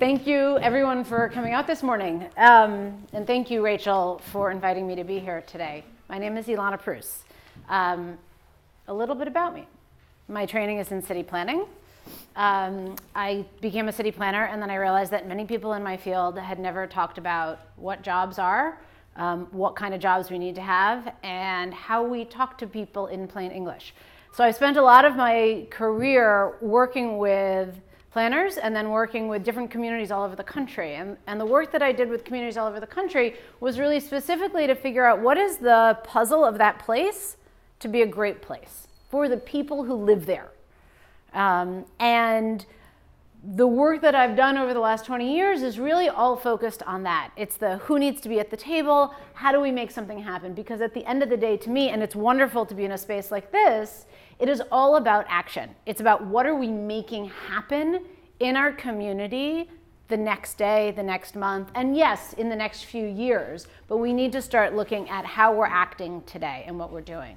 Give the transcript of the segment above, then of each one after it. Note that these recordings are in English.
Thank you, everyone, for coming out this morning. And thank you, Rachel, for inviting me to be here today. My name is Ilana Preuss. A little bit about me. My training is in city planning. I became a city planner, and then I realized that many people in my field had never talked about what jobs are, what kind of jobs we need to have, and how we talk to people in plain English. So I spent a lot of my career working with planners and then working with different communities all over the country. And the work that I did with communities all over the country was really specifically to figure out what is the puzzle of that place to be a great place for the people who live there. And the work that I've done over the last 20 years is really all focused on that. It's the who needs to be at the table, how do we make something happen? Because at the end of the day, to me, and it's wonderful to be in a space like this, it is all about action. It's about what are we making happen in our community the next day, the next month, and yes, in the next few years. But we need to start looking at how we're acting today and what we're doing.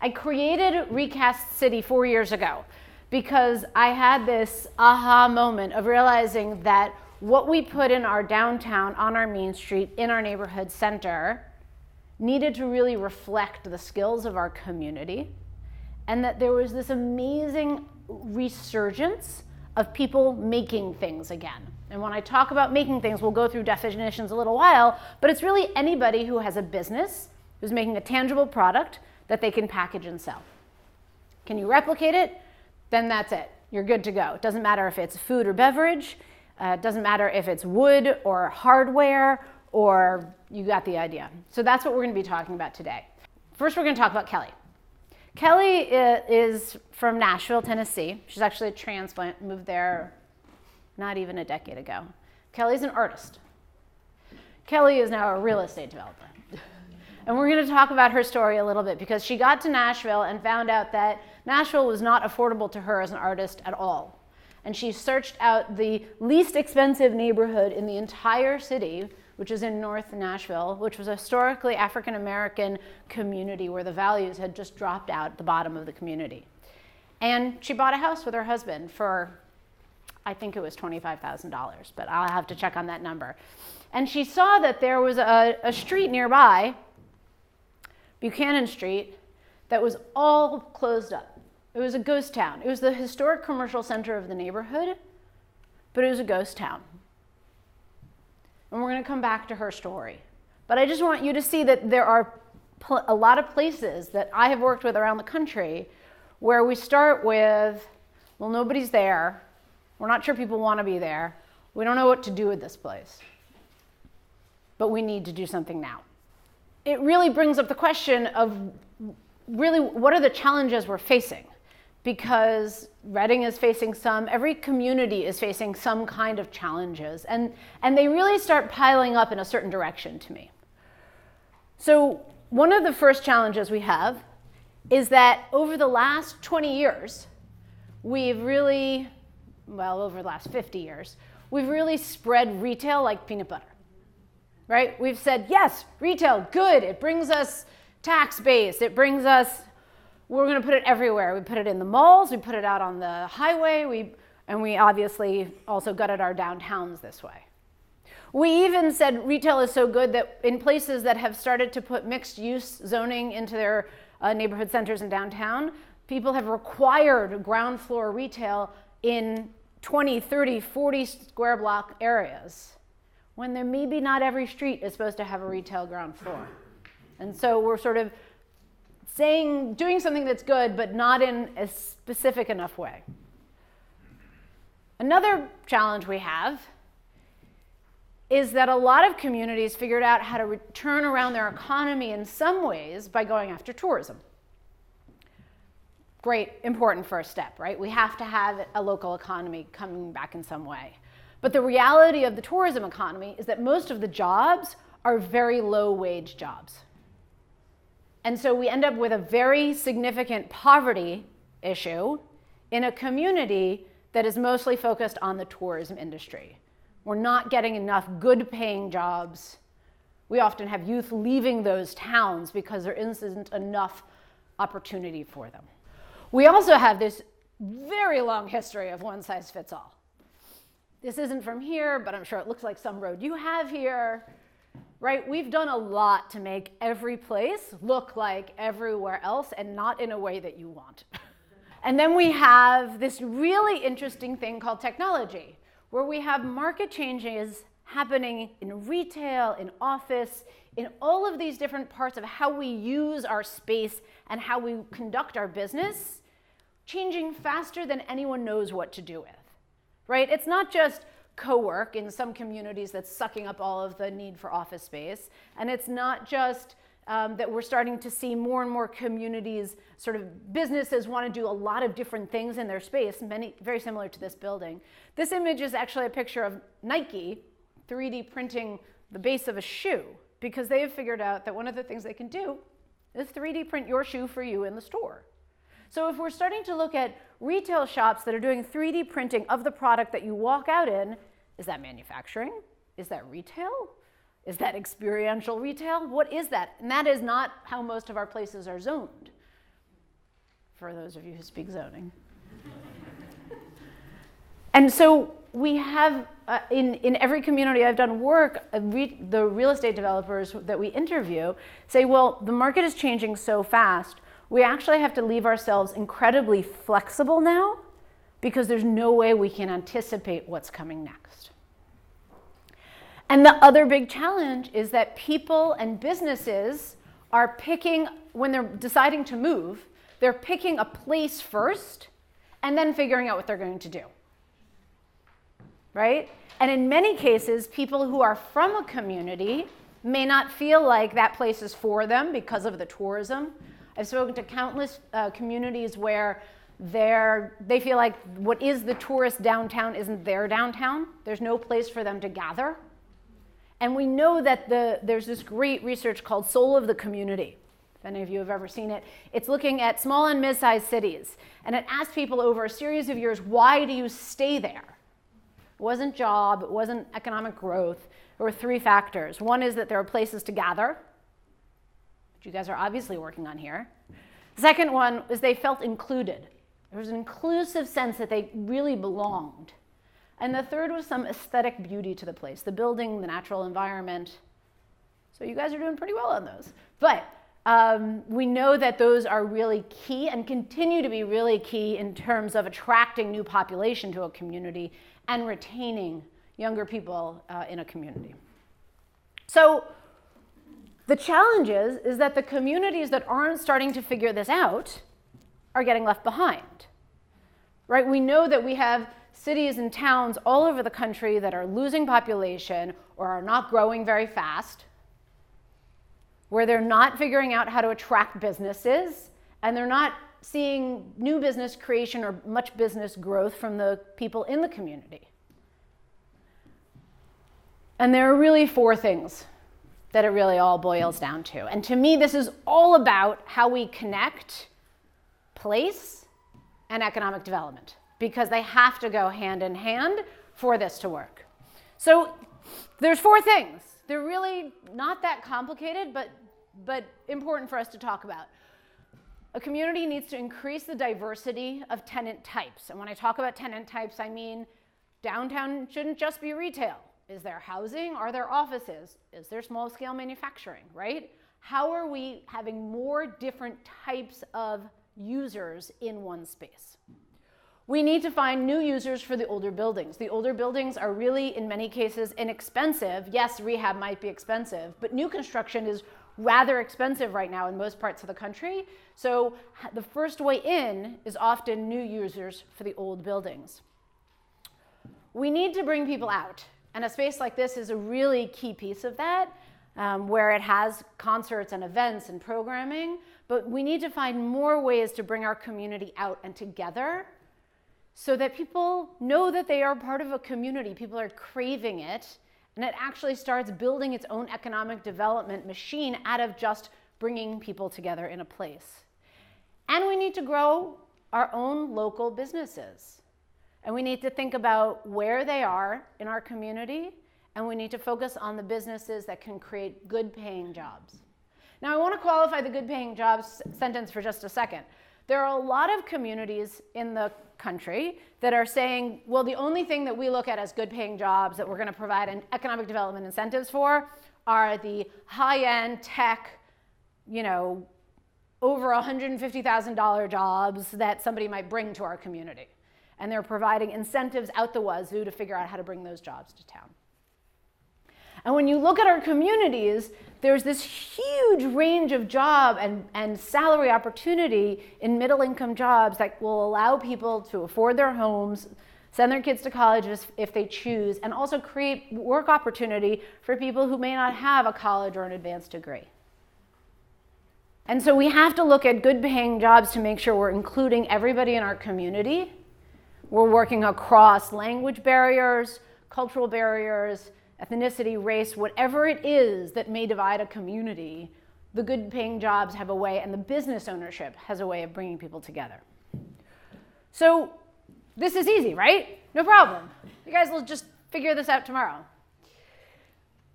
I created Recast City 4 years ago because I had this aha moment of realizing that what we put in our downtown, on our main street, in our neighborhood center needed to really reflect the skills of our community, and that there was this amazing resurgence of people making things again. And when I talk about making things, we'll go through definitions a little while, but it's really anybody who has a business, who's making a tangible product that they can package and sell. Can you replicate it? Then that's it. You're good to go. It doesn't matter if it's food or beverage. It doesn't matter if it's wood or hardware, or you got the idea. So that's what we're going to be talking about today. First, we're going to talk about Kelly. Kelly is from Nashville, Tennessee. She's actually a transplant, moved there not even a decade ago. Kelly's an artist. Kelly is now a real estate developer. And we're going to talk about her story a little bit because she got to Nashville and found out that Nashville was not affordable to her as an artist at all. And she searched out the least expensive neighborhood in the entire city, which is in North Nashville, which was a historically African-American community where the values had just dropped out at the bottom of the community. And she bought a house with her husband for, I think it was $25,000, but I'll have to check on that number. And she saw that there was a street nearby, Buchanan Street, that was all closed up. It was a ghost town. It was the historic commercial center of the neighborhood, but it was a ghost town. And we're going to come back to her story. But I just want you to see that there are a lot of places that I have worked with around the country where we start with, well, nobody's there. We're not sure people want to be there. We don't know what to do with this place. But we need to do something now. It really brings up the question of really what are the challenges we're facing? Because Reading is facing some, every community is facing some kind of challenges, and they really start piling up in a certain direction to me. So one of the first challenges we have is that over the last 20 years, over the last 50 years, we've really spread retail like peanut butter, right? We've said, yes, retail, good, it brings us tax base, we're going to put it everywhere. We put it in the malls, we put it out on the highway, and we obviously also gutted our downtowns this way. We even said retail is so good that in places that have started to put mixed use zoning into their neighborhood centers and downtown, people have required ground floor retail in 20, 30, 40 square block areas, when there maybe not every street is supposed to have a retail ground floor. And so we're sort of doing something that's good, but not in a specific enough way. Another challenge we have is that a lot of communities figured out how to turn around their economy in some ways by going after tourism. Great, important first step, right? We have to have a local economy coming back in some way. But the reality of the tourism economy is that most of the jobs are very low wage jobs. And so we end up with a very significant poverty issue in a community that is mostly focused on the tourism industry. We're not getting enough good paying jobs. We often have youth leaving those towns because there isn't enough opportunity for them. We also have this very long history of one size fits all. This isn't from here, but I'm sure it looks like some road you have here, right? We've done a lot to make every place look like everywhere else and not in a way that you want. And then we have this really interesting thing called technology, where we have market changes happening in retail, in office, in all of these different parts of how we use our space and how we conduct our business, changing faster than anyone knows what to do with, right? It's not just co-work in some communities that's sucking up all of the need for office space, and it's not just that we're starting to see more and more communities, sort of businesses want to do a lot of different things in their space, many very similar to this building. This image is actually a picture of Nike 3D printing the base of a shoe, because they have figured out that one of the things they can do is 3D print your shoe for you in the store. So if we're starting to look at retail shops that are doing 3D printing of the product that you walk out in, is that manufacturing? Is that retail? Is that experiential retail? What is that? And that is not how most of our places are zoned, for those of you who speak zoning. And so we have, in every community I've done work, the real estate developers that we interview say, well, the market is changing so fast, we actually have to leave ourselves incredibly flexible now because there's no way we can anticipate what's coming next. And the other big challenge is that people and businesses are picking, when they're deciding to move, they're picking a place first and then figuring out what they're going to do, right? And in many cases, people who are from a community may not feel like that place is for them because of the tourism. I've spoken to countless communities where they feel like what is the tourist downtown isn't their downtown. There's no place for them to gather. And we know that there's this great research called Soul of the Community. If any of you have ever seen it, it's looking at small and mid-sized cities. And it asks people over a series of years, why do you stay there? It wasn't job, it wasn't economic growth. There were three factors. One is that there are places to gather, which you guys are obviously working on here. The second one is they felt included. There was an inclusive sense that they really belonged. And the third was some aesthetic beauty to the place, the building, the natural environment. So you guys are doing pretty well on those. But we know that those are really key and continue to be really key in terms of attracting new population to a community and retaining younger people in a community. So the challenge is that the communities that aren't starting to figure this out are getting left behind, right? We know that we have cities and towns all over the country that are losing population or are not growing very fast, where they're not figuring out how to attract businesses, and they're not seeing new business creation or much business growth from the people in the community. And there are really four things that it really all boils down to. And to me, this is all about how we connect place and economic development, because they have to go hand in hand for this to work. So there's four things. They're really not that complicated, but important for us to talk about. A community needs to increase the diversity of tenant types. And when I talk about tenant types, I mean downtown shouldn't just be retail. Is there housing? Are there offices? Is there small-scale manufacturing, right? How are we having more different types of users in one space? We need to find new users for the older buildings. The older buildings are really, in many cases, inexpensive. Yes, rehab might be expensive, but new construction is rather expensive right now in most parts of the country. So the first way in is often new users for the old buildings. We need to bring people out. And a space like this is a really key piece of that, where it has concerts and events and programming. But we need to find more ways to bring our community out and together so that people know that they are part of a community. People are craving it. And it actually starts building its own economic development machine out of just bringing people together in a place. And we need to grow our own local businesses. And we need to think about where they are in our community, and we need to focus on the businesses that can create good paying jobs. Now I want to qualify the good paying jobs sentence for just a second. There are a lot of communities in the country that are saying, well, the only thing that we look at as good paying jobs that we're going to provide an economic development incentives for are the high-end tech, over $150,000 jobs that somebody might bring to our community. And they're providing incentives out the wazoo to figure out how to bring those jobs to town. And when you look at our communities, there's this huge range of job and salary opportunity in middle-income jobs that will allow people to afford their homes, send their kids to college if they choose, and also create work opportunity for people who may not have a college or an advanced degree. And so we have to look at good-paying jobs to make sure we're including everybody in our community. We're working across language barriers, cultural barriers, ethnicity, race, whatever it is that may divide a community. The good-paying jobs have a way, and the business ownership has a way of bringing people together. So this is easy, right? No problem. You guys will just figure this out tomorrow.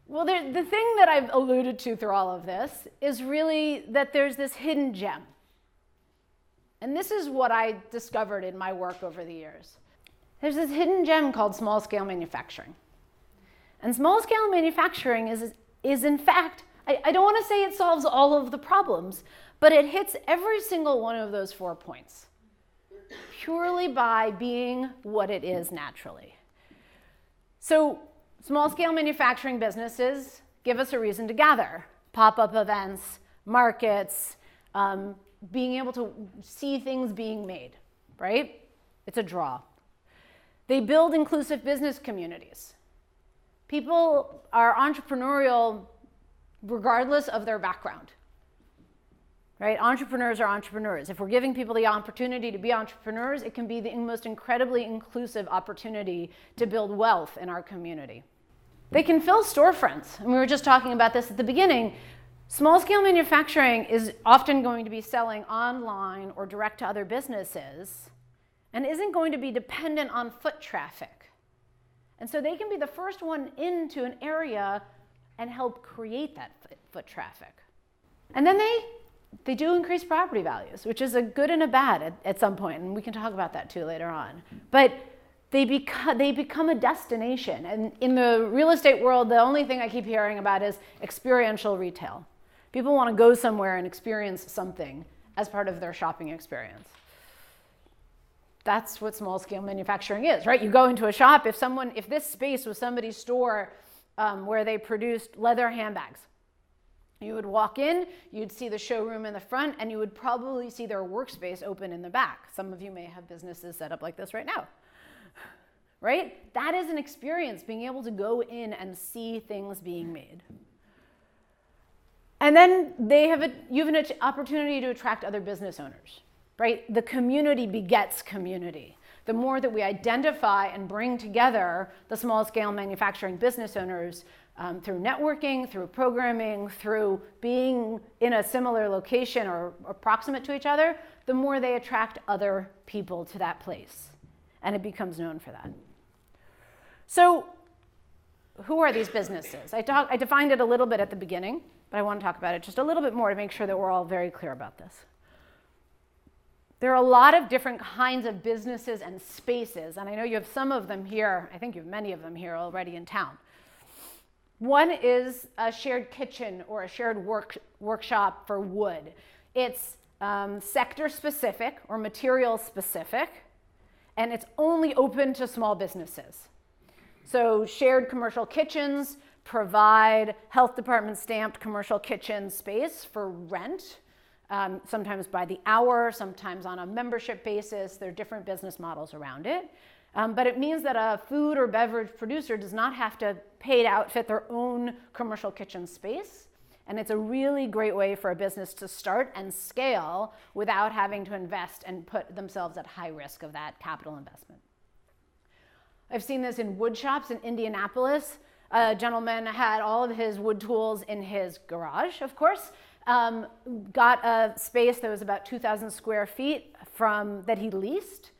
Well, the thing that I've alluded to through all of this is really that there's this hidden gem. And this is what I discovered in my work over the years. There's this hidden gem called small-scale manufacturing. And small-scale manufacturing is in fact, I don't want to say it solves all of the problems, but it hits every single one of those 4 points, purely by being what it is naturally. So small-scale manufacturing businesses give us a reason to gather. Pop-up events, markets, being able to see things being made, right? It's a draw. They build inclusive business communities. People are entrepreneurial regardless of their background, right? Entrepreneurs are entrepreneurs. If we're giving people the opportunity to be entrepreneurs, it can be the most incredibly inclusive opportunity to build wealth in our community. They can fill storefronts, and we were just talking about this at the beginning. Small-scale manufacturing is often going to be selling online or direct to other businesses and isn't going to be dependent on foot traffic. And so they can be the first one into an area and help create that foot traffic. And then they do increase property values, which is a good and a bad at some point, and we can talk about that too later on. But they become a destination. And in the real estate world, the only thing I keep hearing about is experiential retail. People want to go somewhere and experience something as part of their shopping experience. That's what small-scale manufacturing is, right? You go into a shop, if this space was somebody's store where they produced leather handbags, you would walk in, you'd see the showroom in the front, and you would probably see their workspace open in the back. Some of you may have businesses set up like this right now, right? That is an experience, being able to go in and see things being made. And then you have an opportunity to attract other business owners. Right? The community begets community. The more that we identify and bring together the small-scale manufacturing business owners through networking, through programming, through being in a similar location or proximate to each other, the more they attract other people to that place. And it becomes known for that. So who are these businesses? I defined it a little bit at the beginning, but I want to talk about it just a little bit more to make sure that we're all very clear about this. There are a lot of different kinds of businesses and spaces, and I know you have some of them here. I think you have many of them here already in town. One is a shared kitchen or a shared workshop for wood. It's sector-specific or material-specific, and it's only open to small businesses. So shared commercial kitchens provide health department stamped commercial kitchen space for rent. Sometimes by the hour, sometimes on a membership basis. There are different business models around it. But it means that a food or beverage producer does not have to pay to outfit their own commercial kitchen space. And it's a really great way for a business to start and scale without having to invest and put themselves at high risk of that capital investment. I've seen this in wood shops in Indianapolis. A gentleman had all of his wood tools in his garage, of course. Got a space that was about 2,000 square feet that he leased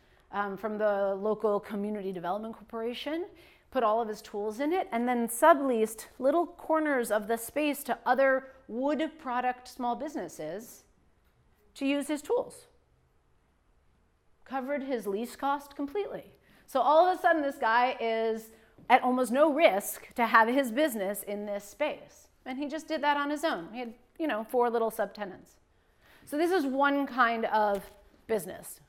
from the local community development corporation, put all of his tools in it, and then subleased little corners of the space to other wood product small businesses to use his tools. covered his lease cost completely. So all of a sudden, this guy is at almost no risk to have his business in this space. And he just did that on his own. He had, 4 little subtenants. So this is one kind of business.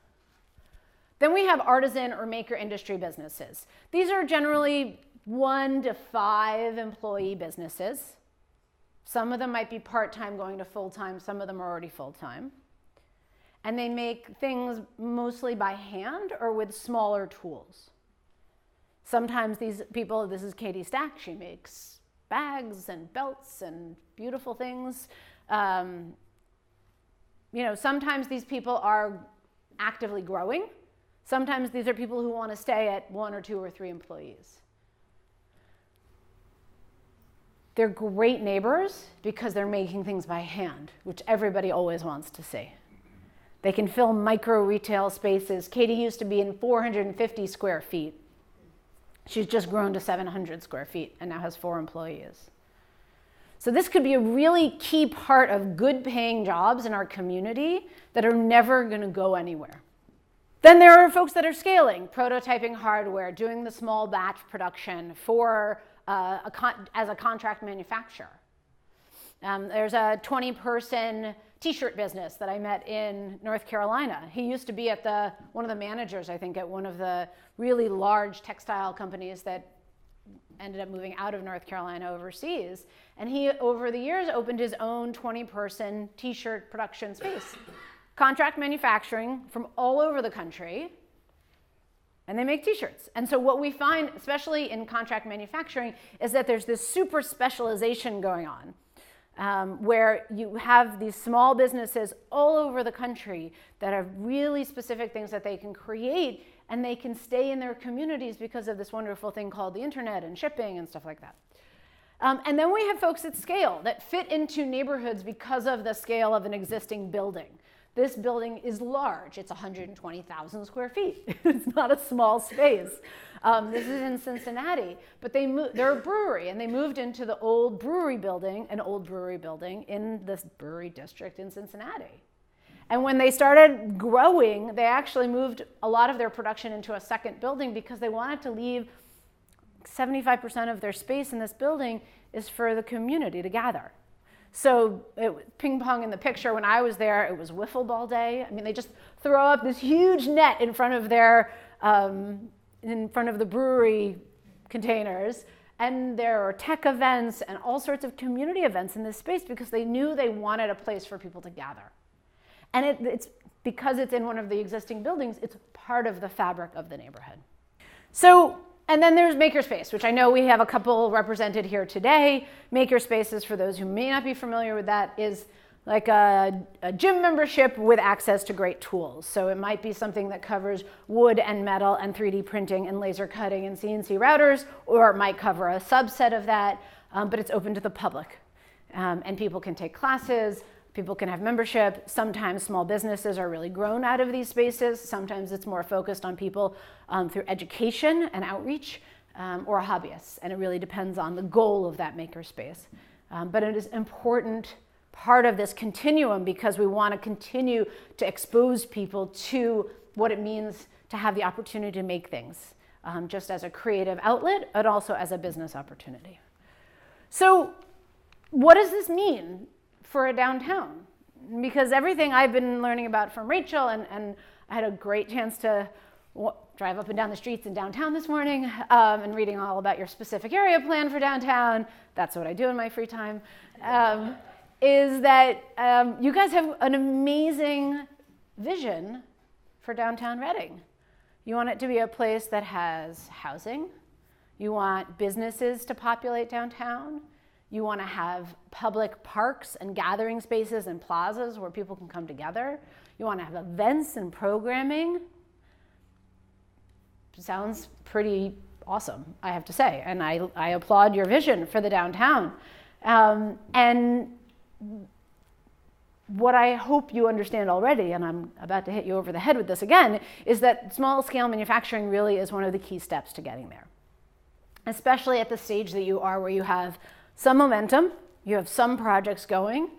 Then we have artisan or maker industry businesses. These are generally 1 to 5 employee businesses. Some of them might be part-time going to full-time. Some of them are already full-time. And they make things mostly by hand or with smaller tools. Sometimes these people, this is Katie Stack, she makes bags and belts and beautiful things. Sometimes these people are actively growing. Sometimes these are people who want to stay at 1 or 2 or 3 employees. They're great neighbors because they're making things by hand, which everybody always wants to see. They can fill micro retail spaces. Katie used to be in 450 square feet. She's just grown to 700 square feet and now has 4 employees. So this could be a really key part of good paying jobs in our community that are never going to go anywhere. Then there are folks that are scaling, prototyping hardware, doing the small batch production for as a contract manufacturer. There's a 20-person t-shirt business that I met in North Carolina. He used to be at one of the managers, I think, at one of the really large textile companies that ended up moving out of North Carolina overseas. And he, over the years, opened his own 20-person t-shirt production space. Contract manufacturing from all over the country, and they make t-shirts. And so what we find, especially in contract manufacturing, is that there's this super specialization going on, where you have these small businesses all over the country that have really specific things that they can create, and they can stay in their communities because of this wonderful thing called the internet and shipping and stuff like that. And then we have folks at scale that fit into neighborhoods because of the scale of an existing building. This building is large. It's 120,000 square feet. It's not a small space. This is in Cincinnati, but they're a brewery, and they moved into the old brewery building, an old brewery building in this brewery district in Cincinnati. And when they started growing, they actually moved a lot of their production into a second building because they wanted to leave 75% of their space in this building is for the community to gather. So ping pong in the picture, when I was there, it was wiffle ball day. I mean, they just throw up this huge net in front of the brewery containers. And there are tech events and all sorts of community events in this space because they knew they wanted a place for people to gather. And it's because it's in one of the existing buildings, it's part of the fabric of the neighborhood. And then there's makerspace, which I know we have a couple represented here today. Makerspaces, for those who may not be familiar with that, is like a gym membership with access to great tools. So it might be something that covers wood and metal and 3D printing and laser cutting and CNC routers, or it might cover a subset of that, but it's open to the public. And people can take classes. People can have membership. Sometimes small businesses are really grown out of these spaces. Sometimes it's more focused on people through education and outreach or hobbyists. And it really depends on the goal of that makerspace. But it is an important part of this continuum because we want to continue to expose people to what it means to have the opportunity to make things, just as a creative outlet, but also as a business opportunity. So what does this mean for a downtown? Because everything I've been learning about from Rachel, and I had a great chance to drive up and down the streets in downtown this morning and reading all about your specific area plan for downtown. That's what I do in my free time. Is that you guys have an amazing vision for downtown Reading. You want it to be a place that has housing. You want businesses to populate downtown. You want to have public parks and gathering spaces and plazas where people can come together. You want to have events and programming. Sounds pretty awesome, I have to say. And I applaud your vision for the downtown. And what I hope you understand already, and I'm about to hit you over the head with this again, is that small scale manufacturing really is one of the key steps to getting there. Especially at the stage that you are, where you have some momentum, you have some projects going,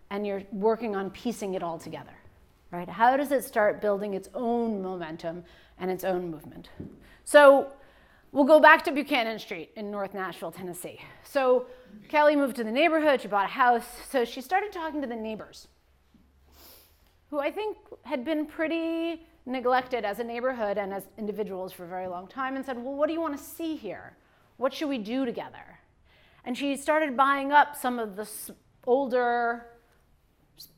and you're working on piecing it all together. right? How does it start building its own momentum and its own movement? So we'll go back to Buchanan Street in North Nashville, Tennessee. So Kelly moved to the neighborhood, she bought a house, so she started talking to the neighbors, who I think had been pretty neglected as a neighborhood and as individuals for a very long time, and said, well, what do you want to see here? What should we do together? And she started buying up some of the older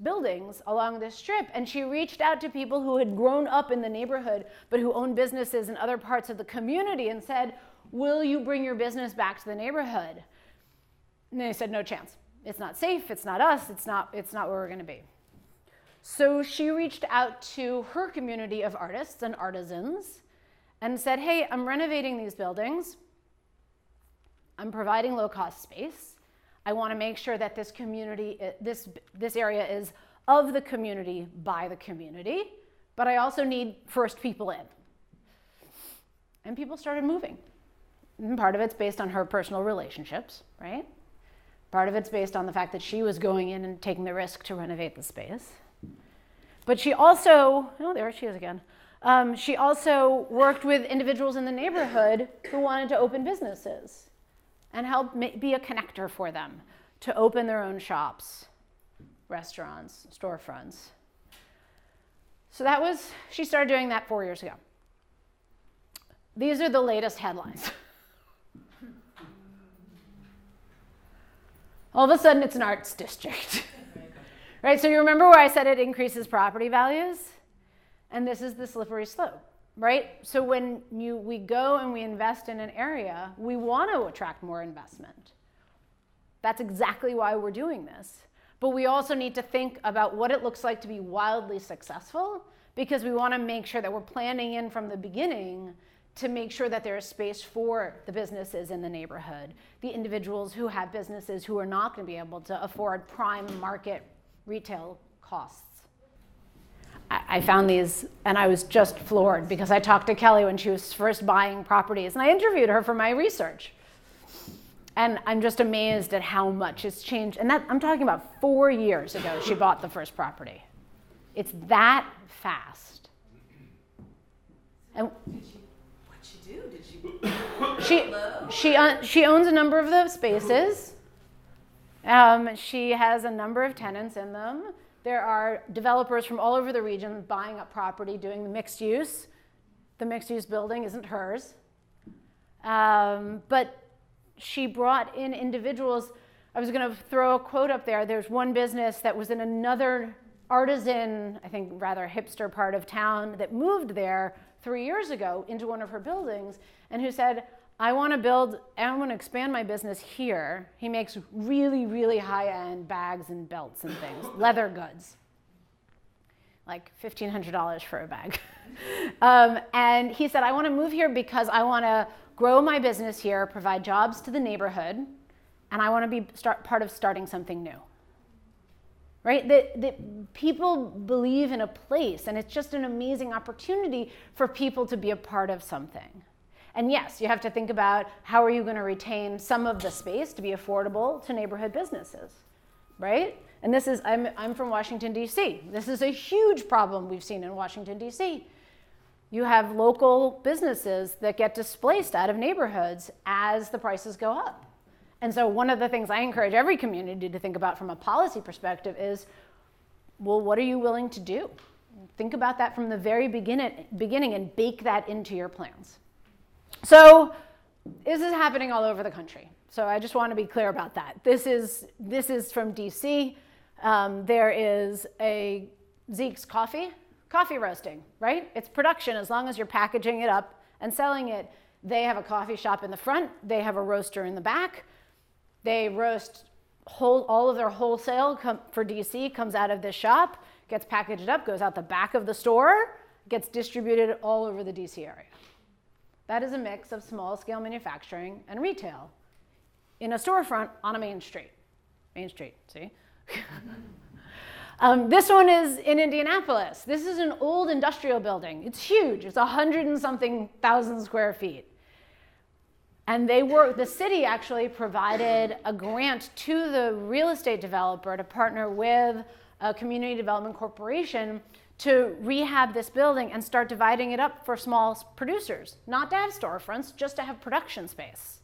buildings along this strip, and she reached out to people who had grown up in the neighborhood but who owned businesses in other parts of the community and said, will you bring your business back to the neighborhood? And they said, no chance. It's not safe, it's not us, it's not where we're going to be. So she reached out to her community of artists and artisans and said, hey, I'm renovating these buildings. I'm providing low-cost space. I want to make sure that this community, this area is of the community by the community, but I also need first people in. And people started moving. And part of it's based on her personal relationships, right? Part of it's based on the fact that she was going in and taking the risk to renovate the space. But she also, oh, there she is again. She also worked with individuals in the neighborhood who wanted to open businesses and help be a connector for them to open their own shops, restaurants, storefronts. So she started doing that 4 years ago. These are the latest headlines. All of a sudden, it's an arts district. Right, so you remember where I said it increases property values? And this is the slippery slope, right? So when we go and we invest in an area, we want to attract more investment. That's exactly why we're doing this. But we also need to think about what it looks like to be wildly successful, because we want to make sure that we're planning in from the beginning to make sure that there is space for the businesses in the neighborhood, the individuals who have businesses who are not going to be able to afford prime market retail costs. I found these and I was just floored because I talked to Kelly when she was first buying properties and I interviewed her for my research. And I'm just amazed at how much it's changed. And that, I'm talking about 4 years ago she bought the first property. It's that fast. And what'd she do? Did she owns a number of those spaces. She has a number of tenants in them. There are developers from all over the region buying up property, doing the mixed use. The mixed use building isn't hers. But she brought in individuals. I was going to throw a quote up there. There's one business that was in another artisan, I think rather hipster part of town that moved there 3 years ago into one of her buildings and who said, I want to expand my business here. He makes really, really high-end bags and belts and things, leather goods, like $1,500 for a bag. And he said, I want to move here because I want to grow my business here, provide jobs to the neighborhood, and I want to be part of starting something new. Right? That people believe in a place, and it's just an amazing opportunity for people to be a part of something. And yes, you have to think about how are you going to retain some of the space to be affordable to neighborhood businesses, right? And this is, I'm from Washington, D.C. This is a huge problem we've seen in Washington, D.C. You have local businesses that get displaced out of neighborhoods as the prices go up. And so one of the things I encourage every community to think about from a policy perspective is, well, what are you willing to do? Think about that from the very beginning and bake that into your plans. So this is happening all over the country. So I just want to be clear about that. This is from DC. There is a Zeke's coffee roasting, right? It's production as long as you're packaging it up and selling it. They have a coffee shop in the front. They have a roaster in the back. They roast all of their wholesale for DC comes out of this shop, gets packaged up, goes out the back of the store, gets distributed all over the DC area. That is a mix of small-scale manufacturing and retail in a storefront on a main street. Main Street, see? This one is in Indianapolis. This is an old industrial building. It's huge. It's 100 and something thousand square feet. And the city actually provided a grant to the real estate developer to partner with a community development corporation to rehab this building and start dividing it up for small producers, not to have storefronts, just to have production space.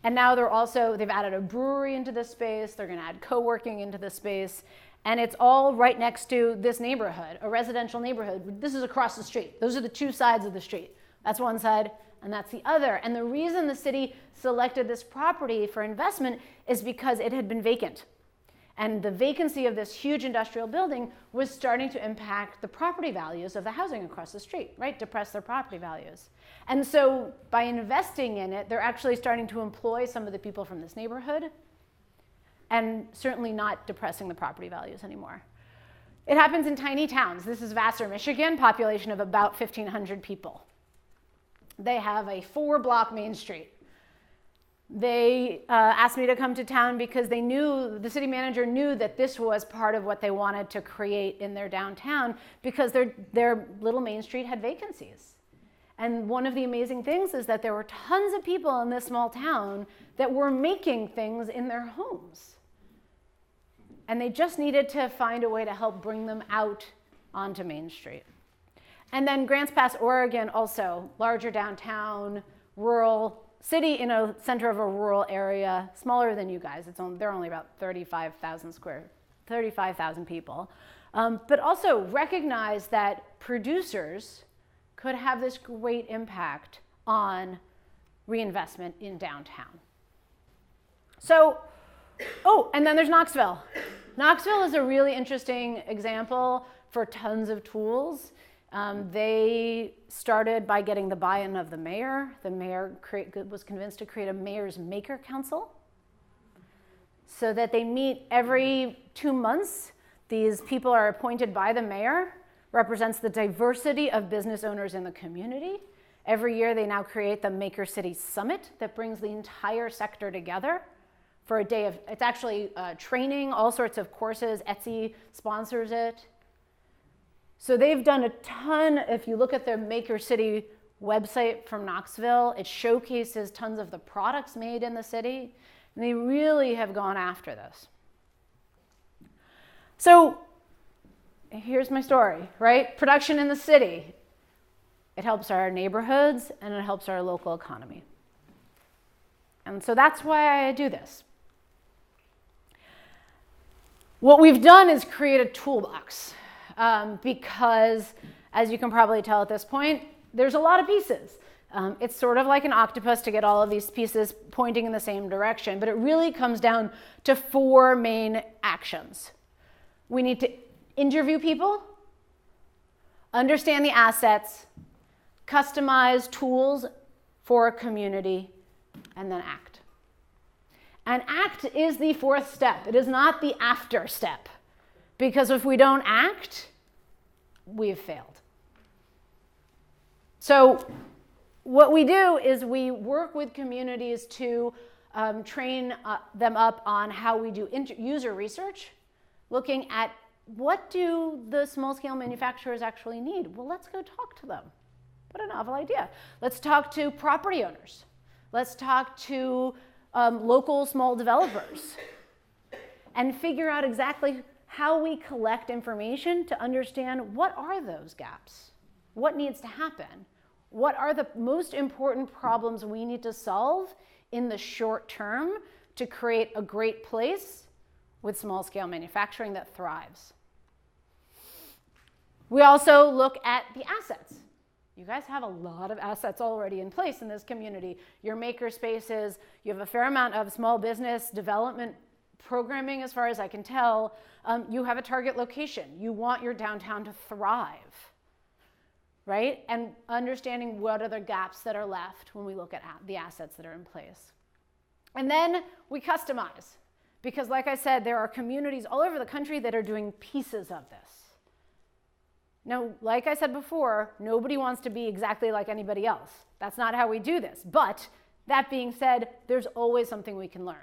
And now they've added a brewery into this space, they're gonna add co-working into this space, and it's all right next to this neighborhood, a residential neighborhood. This is across the street. Those are the two sides of the street. That's one side and that's the other. And the reason the city selected this property for investment is because it had been vacant. And the vacancy of this huge industrial building was starting to impact the property values of the housing across the street, right? Depress their property values. And so by investing in it, they're actually starting to employ some of the people from this neighborhood and certainly not depressing the property values anymore. It happens in tiny towns. This is Vassar, Michigan, population of about 1,500 people. They have a 4-block Main Street. They asked me to come to town because they knew, the city manager knew that this was part of what they wanted to create in their downtown because their little Main Street had vacancies. And one of the amazing things is that there were tons of people in this small town that were making things in their homes. And they just needed to find a way to help bring them out onto Main Street. And then Grants Pass, Oregon, also larger downtown, rural city in a center of a rural area, smaller than you guys. They're only about 35,000 people. But also recognize that producers could have this great impact on reinvestment in downtown. So, and then there's Knoxville. Knoxville is a really interesting example for tons of tools. They started by getting the buy-in of the mayor. The mayor was convinced to create a mayor's maker council so that they meet every 2 months. These people are appointed by the mayor, represents the diversity of business owners in the community. Every year they now create the Maker City Summit that brings the entire sector together for a day of, it's actually training, all sorts of courses. Etsy sponsors it. So they've done a ton. If you look at the Maker City website from Knoxville, it showcases tons of the products made in the city, and they really have gone after this. So here's my story, right? Production in the city. It helps our neighborhoods and it helps our local economy. And so that's why I do this. What we've done is create a toolbox. Because, as you can probably tell at this point, there's a lot of pieces. It's sort of like an octopus to get all of these pieces pointing in the same direction, but it really comes down to 4 main actions. We need to interview people, understand the assets, customize tools for a community, and then act. And act is the 4th step. It is not the after step. Because if we don't act, we've failed. So what we do is we work with communities to train them up on how we do user research, looking at what do the small-scale manufacturers actually need? Well, let's go talk to them. What a novel idea. Let's talk to property owners. Let's talk to local small developers and figure out exactly how we collect information to understand what are those gaps, what needs to happen, what are the most important problems we need to solve in the short term to create a great place with small-scale manufacturing that thrives. We also look at the assets. You guys have a lot of assets already in place in this community. Your maker spaces, you have a fair amount of small business development programming as far as I can tell. You have a target location. You want your downtown to thrive, right? And understanding what are the gaps that are left when we look at the assets that are in place. And then we customize, because like I said, there are communities all over the country that are doing pieces of this. Now, like I said before, nobody wants to be exactly like anybody else. That's not how we do this. But that being said, there's always something we can learn.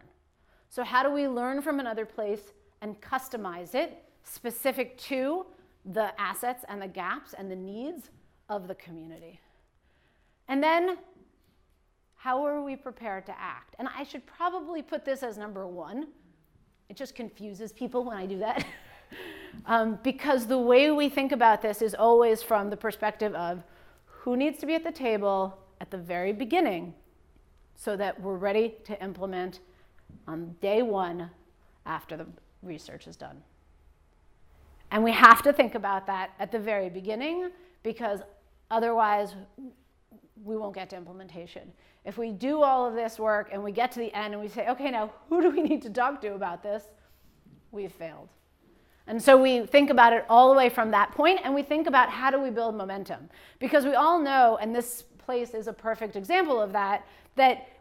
So how do we learn from another place and customize it specific to the assets and the gaps and the needs of the community? And then, how are we prepared to act? And I should probably put this as number 1. It just confuses people when I do that. Because the way we think about this is always from the perspective of who needs to be at the table at the very beginning so that we're ready to implement on day one after the research is done. And we have to think about that at the very beginning because otherwise we won't get to implementation. If we do all of this work and we get to the end and we say, okay, now who do we need to talk to about this? We've failed. And so we think about it all the way from that point, and we think about how do we build momentum. Because we all know, and this place is a perfect example of that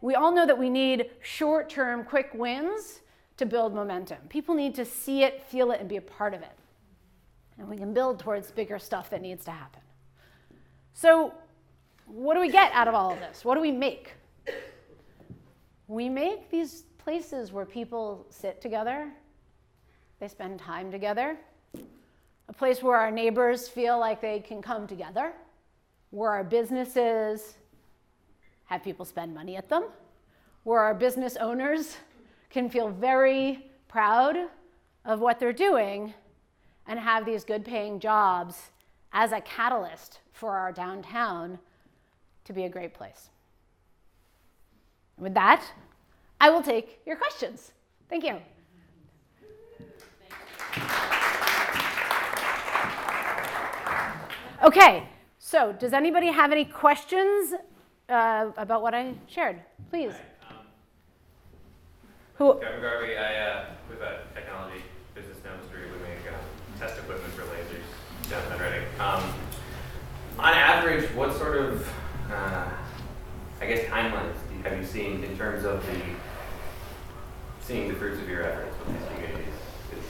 we all know that we need short-term, quick wins to build momentum. People need to see it, feel it, and be a part of it. And we can build towards bigger stuff that needs to happen. So what do we get out of all of this? What do we make? We make these places where people sit together. They spend time together. A place where our neighbors feel like they can come together. Where our businesses have people spend money at them. Where our business owners can feel very proud of what they're doing and have these good paying jobs as a catalyst for our downtown to be a great place. With that, I will take your questions. Thank you. Okay, so does anybody have any questions about what I shared? Please. Who? Kevin Garvey, with a technology business down the street, we make test equipment for lasers downtown Reading. On average, what sort of, timelines have you seen in terms of seeing the fruits of your efforts with these communities?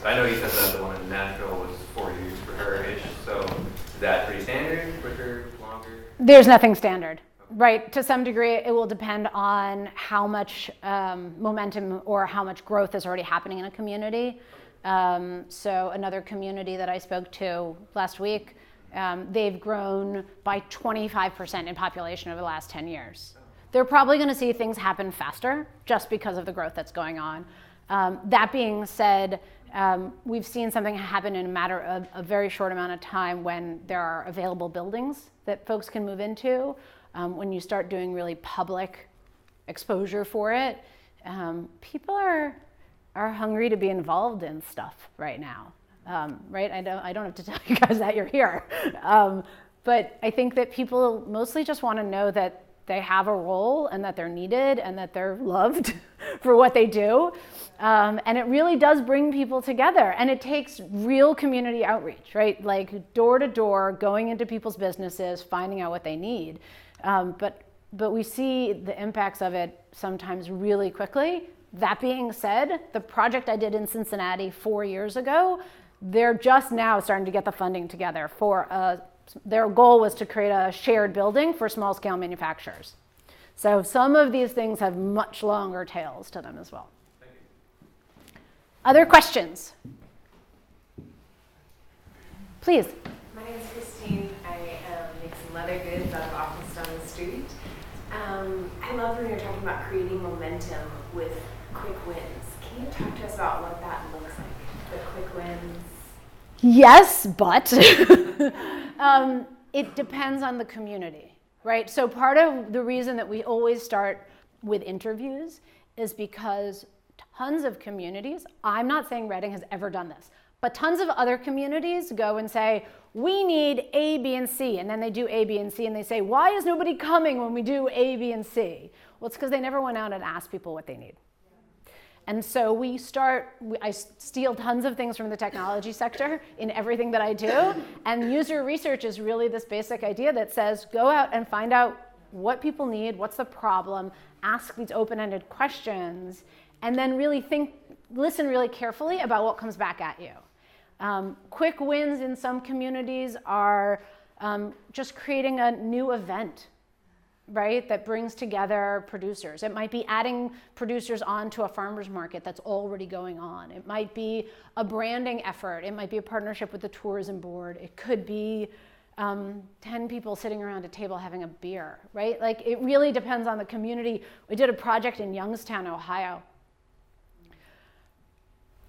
I know you said that the one in Nashville was 4 years for her-ish, so is that pretty standard, quicker, longer? There's nothing standard, right? To some degree, it will depend on how much momentum or how much growth is already happening in a community. So another community that I spoke to last week, they've grown by 25% in population over the last 10 years. They're probably going to see things happen faster just because of the growth that's going on. That being said, we've seen something happen in a matter of a very short amount of time when there are available buildings that folks can move into. When you start doing really public exposure for it, people are hungry to be involved in stuff right now, right? I don't have to tell you guys that, you're here. But I think that people mostly just want to know that they have a role and that they're needed and that they're loved for what they do. And it really does bring people together. And it takes real community outreach, right? Like door to door, going into people's businesses, finding out what they need. But we see the impacts of it sometimes really quickly. That being said, the project I did in Cincinnati 4 years ago, they're just now starting to get the funding together for their goal was to create a shared building for small scale manufacturers. So some of these things have much longer tails to them as well. Thank you. Other questions? Please. My name is Christine. I make some leather goods out of office down the street. I love when you're talking about creating momentum with quick wins. Can you talk to us about what that looks like, the quick wins? Yes, but it depends on the community, right? So part of the reason that we always start with interviews is because tons of communities, I'm not saying Reading has ever done this, but tons of other communities go and say, we need A, B, and C, and then they do A, B, and C, and they say, why is nobody coming when we do A, B, and C? Well, it's because they never went out and asked people what they need. And so I steal tons of things from the technology sector in everything that I do. And user research is really this basic idea that says, go out and find out what people need, what's the problem, ask these open-ended questions, and then really listen really carefully about what comes back at you. Quick wins in some communities are just creating a new event, right, that brings together producers. It might be adding producers onto a farmer's market that's already going on. It might be a branding effort. It might be a partnership with the tourism board. It could be 10 people sitting around a table having a beer, right? Like, it really depends on the community. We did a project in Youngstown, Ohio.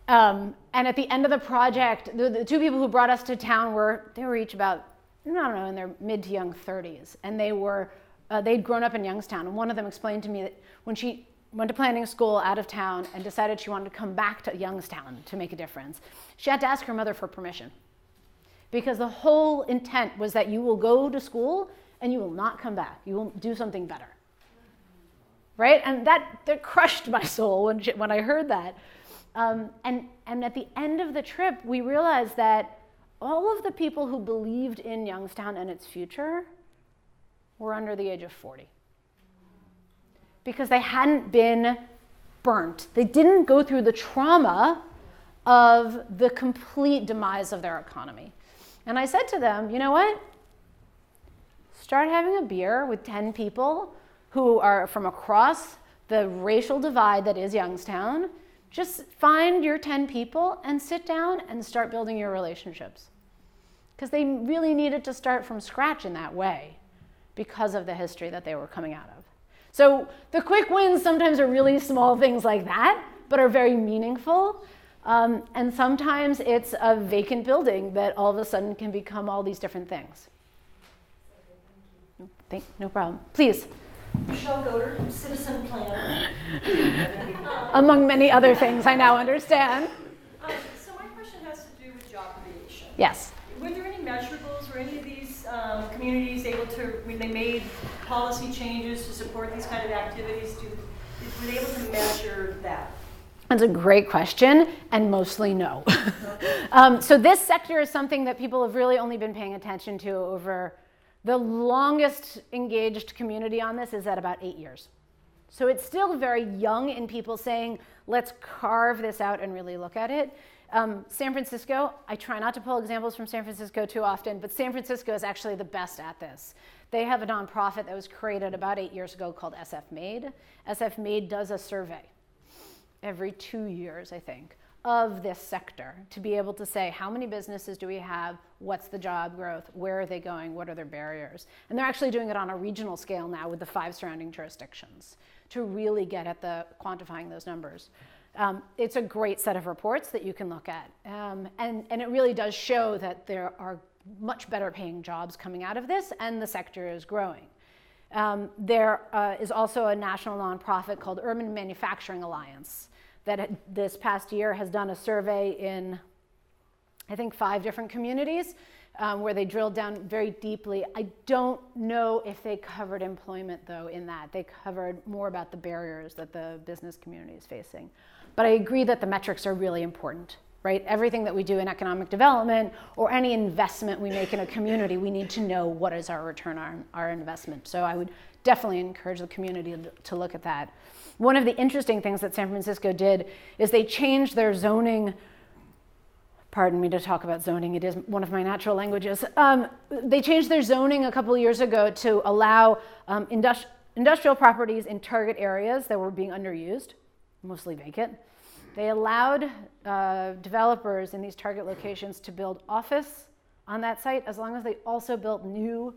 And at the end of the project, the two people who brought us to town they were each about, I don't know, in their mid to young 30s. And they'd grown up in Youngstown. And one of them explained to me that when she went to planning school out of town and decided she wanted to come back to Youngstown to make a difference, she had to ask her mother for permission. Because the whole intent was that you will go to school and you will not come back. You will do something better. Right? And that crushed my soul when I heard that. And at the end of the trip, we realized that all of the people who believed in Youngstown and its future were under the age of 40. Because they hadn't been burnt. They didn't go through the trauma of the complete demise of their economy. And I said to them, you know what? Start having a beer with 10 people who are from across the racial divide that is Youngstown. Just find your 10 people and sit down and start building your relationships. Because they really needed to start from scratch in that way because of the history that they were coming out of. So the quick wins sometimes are really small things like that, but are very meaningful. And sometimes it's a vacant building that all of a sudden can become all these different things. No problem. Please. Michelle Goder, citizen planner. Among many other things I now understand. So my question has to do with job creation. Yes. Were there any measurables? Were any of these communities able to, when they made policy changes to support these kind of activities, were they able to measure that? That's a great question, and mostly no. So this sector is something that people have really only been paying attention to over the longest engaged community on this is at about 8 years. So it's still very young in people saying, let's carve this out and really look at it. San Francisco, I try not to pull examples from San Francisco too often, but San Francisco is actually the best at this. They have a nonprofit that was created about 8 years ago called SF Made. SF Made does a survey every 2 years, I think, of this sector to be able to say, how many businesses do we have? What's the job growth? Where are they going? What are their barriers? And they're actually doing it on a regional scale now with the 5 surrounding jurisdictions to really get at the quantifying those numbers. It's a great set of reports that you can look at. And it really does show that there are much better paying jobs coming out of this and the sector is growing. There is also a national nonprofit called Urban Manufacturing Alliance that this past year has done a survey in, I think, 5 different communities where they drilled down very deeply. I don't know if they covered employment, though, in that. They covered more about the barriers that the business community is facing. But I agree that the metrics are really important, right? Everything that we do in economic development or any investment we make in a community, we need to know what is our return on our investment. So I would definitely encourage the community to look at that. One of the interesting things that San Francisco did is they changed their zoning. Pardon me to talk about zoning, it is one of my natural languages. They changed their zoning a couple of years ago to allow industrial properties in target areas that were being underused, mostly vacant. They allowed developers in these target locations to build office on that site as long as they also built new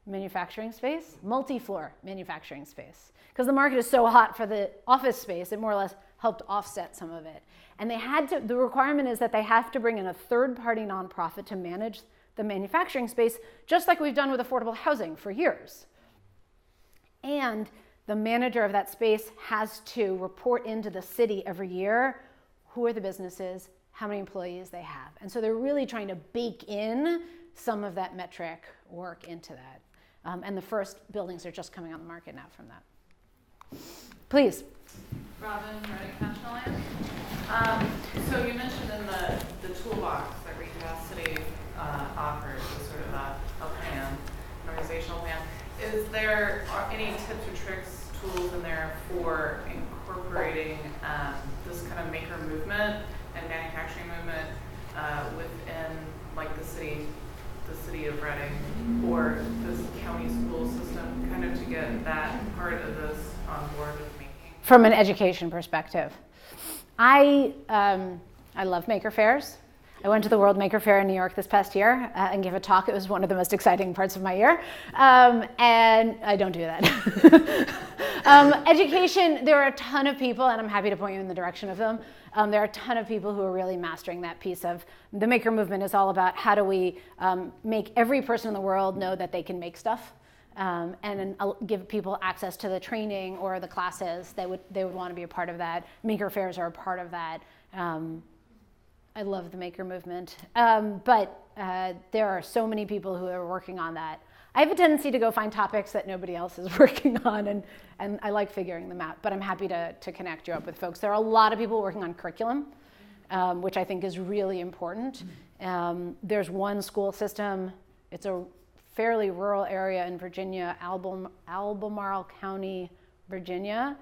manufacturing space, multi-floor manufacturing space. Because the market is so hot for the office space, it more or less helped offset some of it. And the requirement is that they have to bring in a third-party nonprofit to manage the manufacturing space, just like we've done with affordable housing for years. And the manager of that space has to report into the city every year who are the businesses, how many employees they have. And so they're really trying to bake in some of that metric work into that. And the first buildings are just coming on the market now from that. Please. Robin, Recast Land. So you mentioned in the toolbox that Recast City offers is sort of a plan, an organizational plan. Is there any tips or tricks, tools in there for incorporating this kind of maker movement and manufacturing movement within like the city of Reading or this county school system, kind of to get that part of this on board with making? From an education perspective, I love maker fairs. I went to the World Maker Faire in New York this past year and gave a talk. It was one of the most exciting parts of my year. And I don't do that. Education, there are a ton of people, and I'm happy to point you in the direction of them. There are a ton of people who are really mastering that piece of the maker movement. Is all about how do we make every person in the world know that they can make stuff, and give people access to the training or the classes they would want to be a part of that. Maker fairs are a part of that. I love the maker movement, but there are so many people who are working on that. I have a tendency to go find topics that nobody else is working on, and I like figuring them out, but I'm happy to connect you up with folks. There are a lot of people working on curriculum, which I think is really important. There's one school system, it's a fairly rural area in Virginia, Albemarle County, Virginia.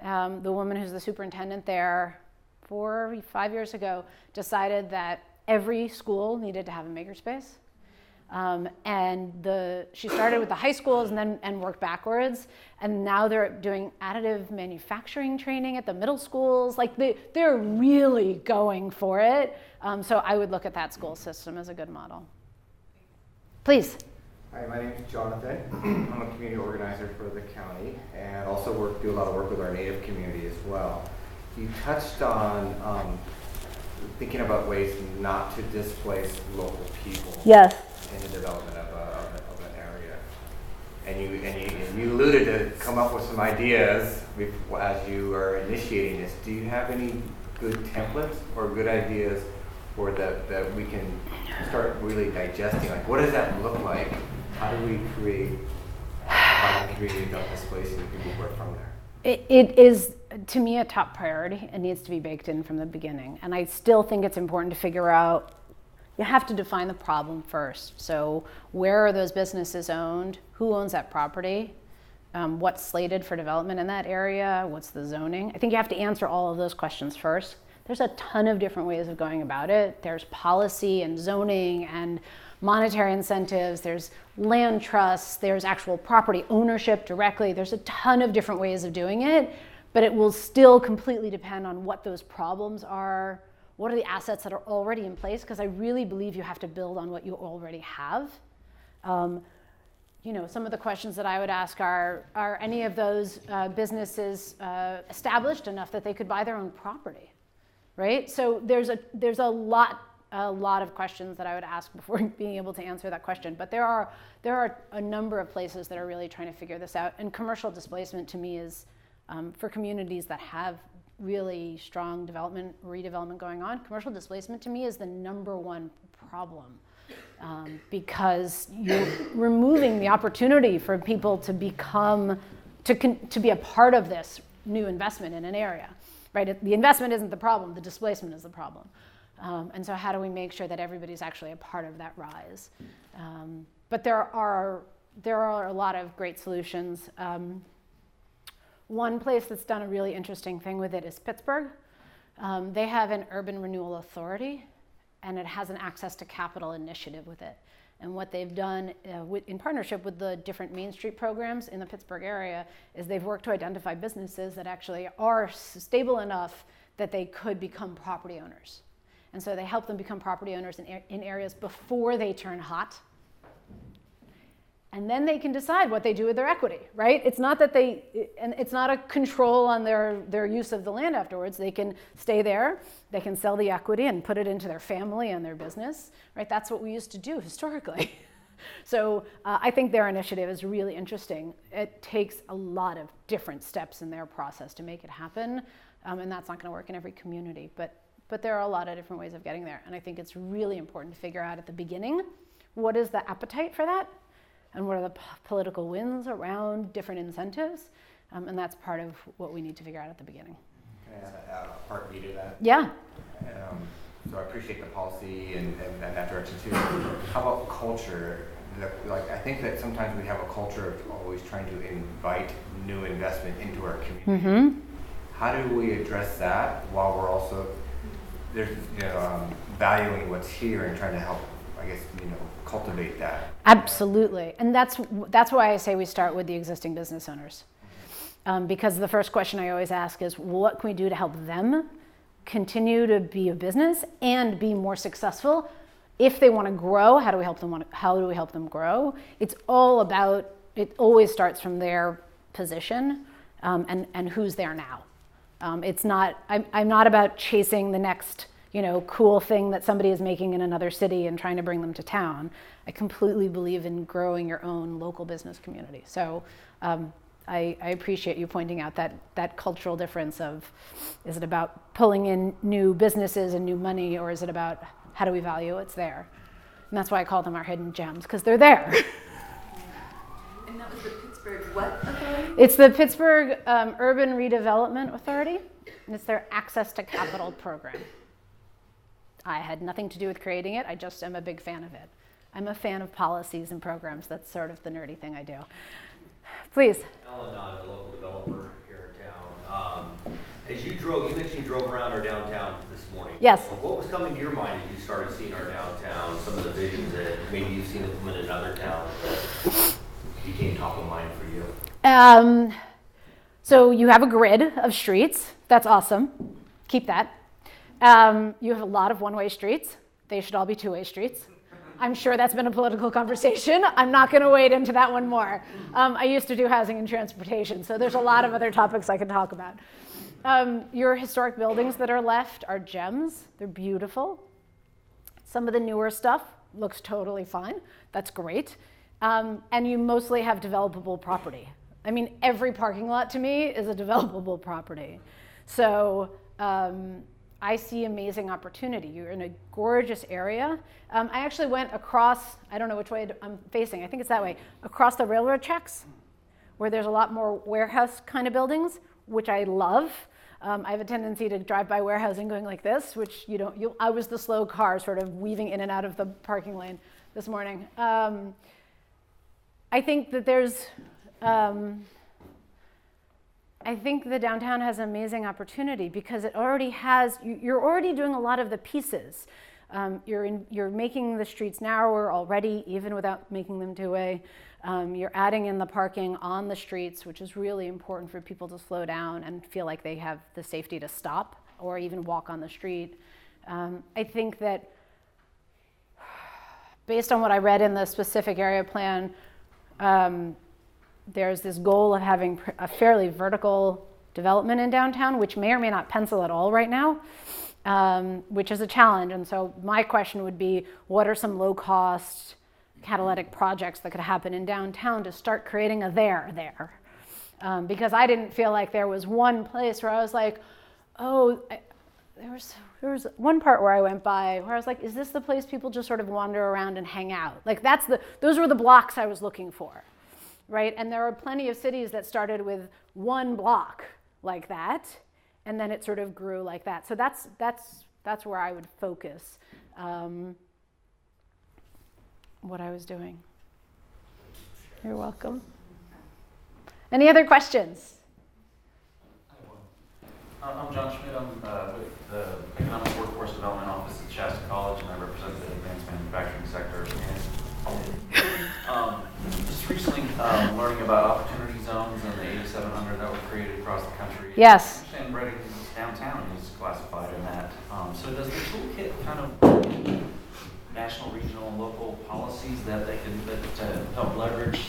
The woman who's the superintendent there 4 or 5 years ago decided that every school needed to have a makerspace. She started with the high schools and worked backwards, and now they're doing additive manufacturing training at the middle schools. Like they're really going for it. So I would look at that school system as a good model. Please. Hi, my name is Jonathan. I'm a community organizer for the county and also do a lot of work with our Native community as well. You touched on thinking about ways not to displace local people. Yes. In the development of an area, and you alluded to come up with some ideas as you are initiating this. Do you have any good templates or good ideas, or that we can start really digesting? Like, what does that look like? How do we create a community without displacing the people who are from there? It is, to me, a top priority. It needs to be baked in from the beginning, and I still think it's important to figure out. You have to define the problem first. So where are those businesses owned? Who owns that property? What's slated for development in that area? What's the zoning? I think you have to answer all of those questions first. There's a ton of different ways of going about it. There's policy and zoning and monetary incentives. There's land trusts. There's actual property ownership directly. There's a ton of different ways of doing it, but it will still completely depend on what those problems are. What are the assets that are already in place? Because I really believe you have to build on what you already have. Some of the questions that I would ask are any of those businesses established enough that they could buy their own property, right? So there's a lot of questions that I would ask before being able to answer that question. But there are a number of places that are really trying to figure this out. And commercial displacement to me is for communities that have really strong redevelopment going on. Commercial displacement to me is the number one problem, because you're removing the opportunity for people to be a part of this new investment in an area, right? The investment isn't the problem, the displacement is the problem. And so how do we make sure that everybody's actually a part of that rise? But there are a lot of great solutions. One place that's done a really interesting thing with it is Pittsburgh. They have an urban renewal authority, and it has an access to capital initiative with it. And what they've done in partnership with the different Main Street programs in the Pittsburgh area is they've worked to identify businesses that actually are stable enough that they could become property owners. And so they help them become property owners in areas before they turn hot. And then they can decide what they do with their equity, right? It's not that it's not a control on their use of the land afterwards. They can stay there, they can sell the equity and put it into their family and their business, right? That's what we used to do historically. So I think their initiative is really interesting. It takes a lot of different steps in their process to make it happen, and that's not gonna work in every community, but there are a lot of different ways of getting there. And I think it's really important to figure out at the beginning, what is the appetite for that? And what are the political wins around different incentives? And that's part of what we need to figure out at the beginning. Can I add a part B to that? Yeah. So I appreciate the policy and that direction too. How about culture? I think that sometimes we have a culture of always trying to invite new investment into our community. Mm-hmm. How do we address that while we're also valuing what's here and trying to help, cultivate that? Absolutely, and that's why I say we start with the existing business owners, because the first question I always ask is, what can we do to help them continue to be a business and be more successful. If they want to grow, how do we help them grow? It's all about, it always starts from their position and who's there now. It's not, I'm not about chasing the next, cool thing that somebody is making in another city and trying to bring them to town. I completely believe in growing your own local business community. So I appreciate you pointing out that cultural difference of, is it about pulling in new businesses and new money, or is it about how do we value what's there? And that's why I call them our hidden gems, because they're there. And that was the Pittsburgh what authority? It's the Pittsburgh Urban Redevelopment Authority, and it's their Access to Capital program. I had nothing to do with creating it, I just am a big fan of it. I'm a fan of policies and programs. That's sort of the nerdy thing I do. Please. Ellen, I'm a local developer here in town. As you mentioned you drove around our downtown this morning. Yes. What was coming to your mind as you started seeing our downtown, some of the visions that maybe you've seen implemented in other towns that became top of mind for you? So you have a grid of streets. That's awesome. Keep that. You have a lot of one-way streets. They should all be two-way streets. I'm sure that's been a political conversation. I'm not going to wade into that one more. I used to do housing and transportation, so there's a lot of other topics I can talk about. Your historic buildings that are left are gems. They're beautiful. Some of the newer stuff looks totally fine. That's great. And you mostly have developable property. I mean, every parking lot to me is a developable property. So I see amazing opportunity. You're in a gorgeous area. I actually went across, I don't know which way I'm facing, I think it's that way, across the railroad tracks, where there's a lot more warehouse kind of buildings, which I love. I have a tendency to drive by warehousing going like this, which I was the slow car sort of weaving in and out of the parking lane this morning. I think that there's, I think the downtown has amazing opportunity because it already has, you're already doing a lot of the pieces. You're making the streets narrower already, even without making them two-way. You're adding in the parking on the streets, which is really important for people to slow down and feel like they have the safety to stop or even walk on the street. I think that based on what I read in the specific area plan, there's this goal of having a fairly vertical development in downtown, which may or may not pencil at all right now, which is a challenge. And so my question would be, what are some low-cost catalytic projects that could happen in downtown to start creating a there? Because I didn't feel like there was one place where I was like, there was one part where I went by where I was like, is this the place people just sort of wander around and hang out? Like those were the blocks I was looking for. Right? And there are plenty of cities that started with one block like that, and then it sort of grew like that. So that's where I would focus what I was doing. You're welcome. Any other questions? I'm John Schmidt. I'm with the Economic Workforce Development Office at Shasta College, and I represent the advanced manufacturing sector. Just recently learning about opportunity zones and the 8,700 that were created across the country. Yes. I understand Reading's downtown is classified in that. So does the toolkit kind of national, regional, and local policies that they can to help leverage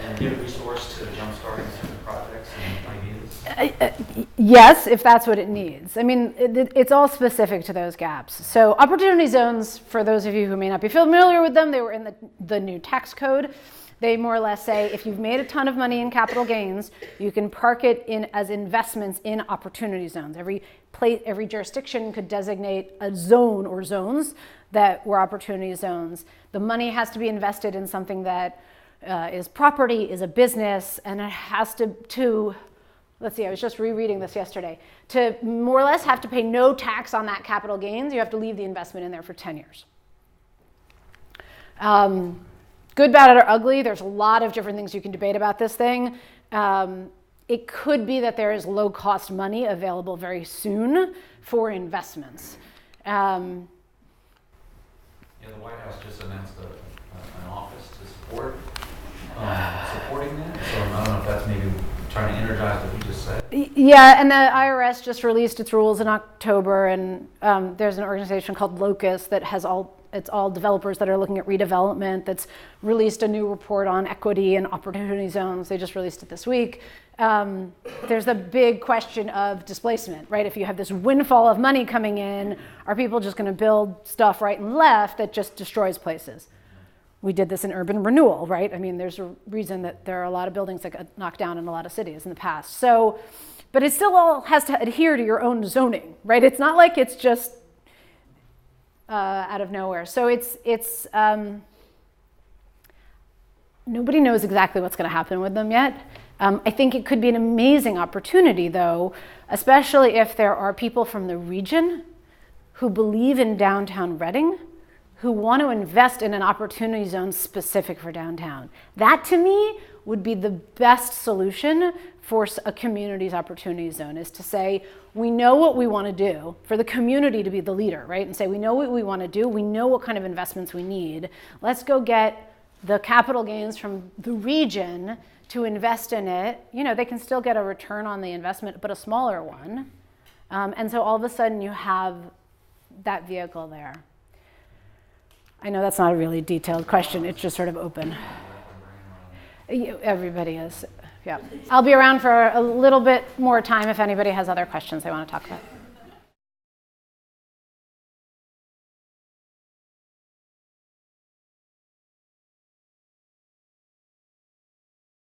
and give a resource to jumpstarting certain projects and ideas? Yes, if that's what it needs. I mean, it's all specific to those gaps. So opportunity zones, for those of you who may not be familiar with them, they were in the new tax code. They more or less say if you've made a ton of money in capital gains, you can park it in as investments in opportunity zones. Every jurisdiction could designate a zone or zones that were opportunity zones. The money has to be invested in something that is property, is a business, and it has to, let's see, I was just rereading this yesterday, to more or less have to pay no tax on that capital gains, you have to leave the investment in there for 10 years. Good, bad, or ugly, there's a lot of different things you can debate about this thing. It could be that there is low-cost money available very soon for investments. The White House just announced an office to supporting that. So I don't know if that's maybe trying to energize what you just said? Yeah, and the IRS just released its rules in October, and there's an organization called Locust that has it's all developers that are looking at redevelopment, that's released a new report on equity and opportunity zones. They just released it this week. There's the big question of displacement, right? If you have this windfall of money coming in, are people just going to build stuff right and left that just destroys places? We did this in urban renewal, right? I mean, there's a reason that there are a lot of buildings that got knocked down in a lot of cities in the past. So, but it still all has to adhere to your own zoning, right? It's not like it's just out of nowhere. So it's nobody knows exactly what's going to happen with them yet. I think it could be an amazing opportunity, though, especially if there are people from the region who believe in downtown Reading, who want to invest in an opportunity zone specific for downtown. That, to me, would be the best solution for a community's opportunity zone, is to say, we know what we want to do, for the community to be the leader, right? And say, we know what we want to do, we know what kind of investments we need. Let's go get the capital gains from the region to invest in it. You know, they can still get a return on the investment, but a smaller one. And so all of a sudden you have that vehicle there. I know that's not a really detailed question, it's just sort of open. Everybody is, yeah. I'll be around for a little bit more time if anybody has other questions they want to talk about.